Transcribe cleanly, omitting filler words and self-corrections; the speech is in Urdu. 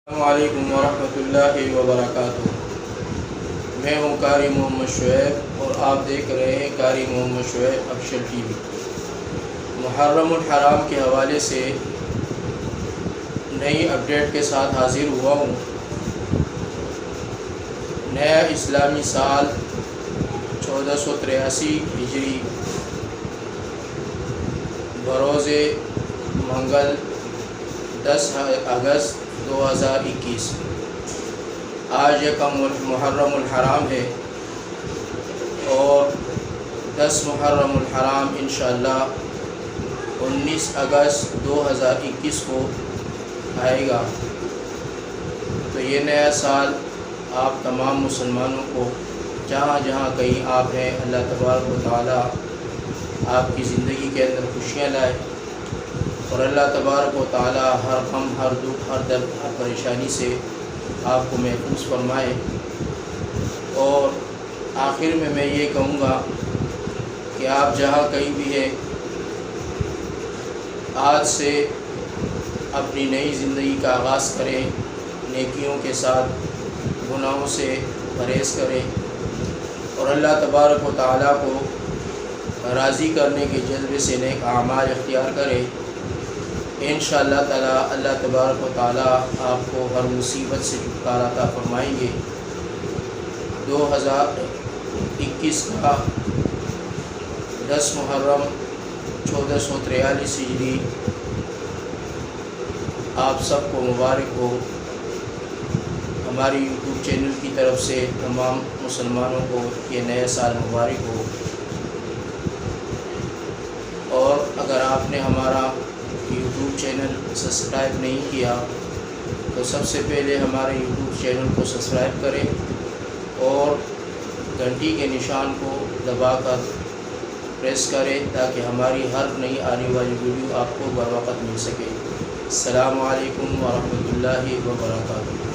السلام علیکم ورحمۃ اللہ وبرکاتہ۔ میں ہوں قاری محمد شعیب اور آپ دیکھ رہے ہیں قاری محمد شعیب افشل ٹی وی۔ محرم الحرام کے حوالے سے نئی اپڈیٹ کے ساتھ حاضر ہوا ہوں۔ نیا اسلامی سال 1483 ہجری بروز منگل 10 اگست 2021 آج یکم محرم الحرام ہے اور 10 محرم الحرام انشاءاللہ 19 اگست 2021 کو آئے گا۔ تو یہ نیا سال آپ تمام مسلمانوں کو جہاں جہاں کہیں آپ ہیں، اللہ تبارک و تعالیٰ آپ کی زندگی کے اندر خوشیاں لائے اور اللہ تبارک و تعالیٰ ہر غم، ہر دکھ، ہر درد، ہر پریشانی سے آپ کو محفوظ فرمائے۔ اور آخر میں یہ کہوں گا کہ آپ جہاں کہیں بھی ہیں، آج سے اپنی نئی زندگی کا آغاز کریں، نیکیوں کے ساتھ گناہوں سے پرہیز کریں اور اللہ تبارک و تعالیٰ کو راضی کرنے کے جذبے سے نیک اعمال اختیار کریں۔ انشاءاللہ تعالیٰ اللہ تبارک و تعالیٰ آپ کو ہر مصیبت سے چھٹکارا عطا فرمائیں گے۔ 2021 کا 10 محرم 1443 ہجری آپ سب کو مبارک ہو۔ ہماری یوٹیوب چینل کی طرف سے تمام مسلمانوں کو یہ نیا سال مبارک ہو۔ اور اگر آپ نے ہمارا یوٹیوب چینل سبسکرائب نہیں کیا تو سب سے پہلے ہمارے یوٹیوب چینل کو سبسکرائب کریں اور گھنٹی کے نشان کو دبا کر پریس کریں تاکہ ہماری ہر نئی آنے والی ویڈیو آپ کو بر وقت مل سکے۔ السلام علیکم ورحمۃ اللہ وبرکاتہ۔